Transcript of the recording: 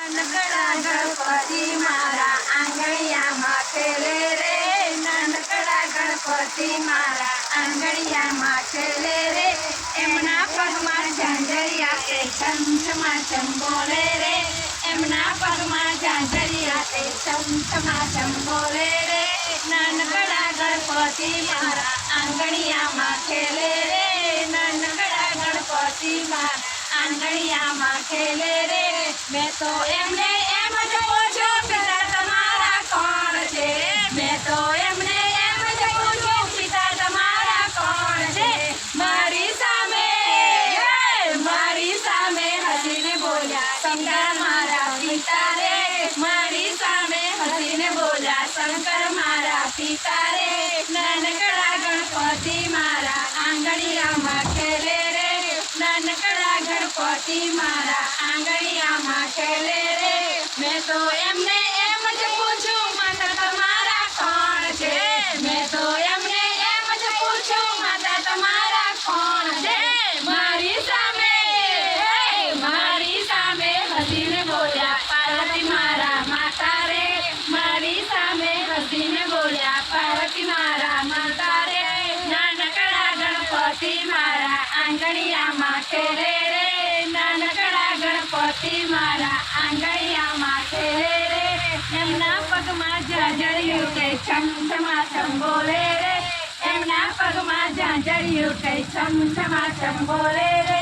નાનકડા ગણપતિ મારા આંગણિયામાં ખેલે રે, નાનકડા ગણપતિ મારા આંગણિયામાં ખેલે રે. એમના પગમાં ઝાંઝરિયા તે છમછમાછમ બોલે રે, એમના પગમાં ઝાંઝરિયા તે છમછમાછમ બોલે રે. નાનકડા ગણપતિ મારા આંગણિયામાં ખેલે રે, નાનકડા ગણપતિ મારા આંગણિયામાં ખેલે રે. મેં તો એમને એમ જ પૂછ્યું પિતા તમારા કોણ છે, મેં તો એમને એમ જ પૂછ્યું પિતા તમારા કોણ છે. મારી સામે હસીને બોલ્યા શંકર મારા પિતા રે, મારી સામે હસીને બોલ્યા શંકર મારા પિતા રે. નાનકડા ગણપતિ મારા આંગણિયામાં ખેલે રે, નાનકડા ગણપતિ મારા આંગણિયામાં ખેલે રે. મેં તો એમને એમ જ પૂછ્યું માતા તમારા કોણ છે, મેં તો એમને એમ જ પૂછ્યું માતા તમારા કોણ છે. મારી સામે હસીને બોલ્યા પાર્વતી મારા માતા રે, મારી સામે હસીને બોલ્યા પાર્વતી મારા માતા રે. નાનકડા ગણપતિ મારા આંગણિયામાં ખેલે રે, નાનકડા ગણપતિ મારા આંગણિયામાં ખેલે રે. એમના પગમાં ઝાંઝરિયું તે છમછમાછમ બોલે રે, એમના પગમાં ઝાંઝરિયું તે છમછમાછમ બોલે રે.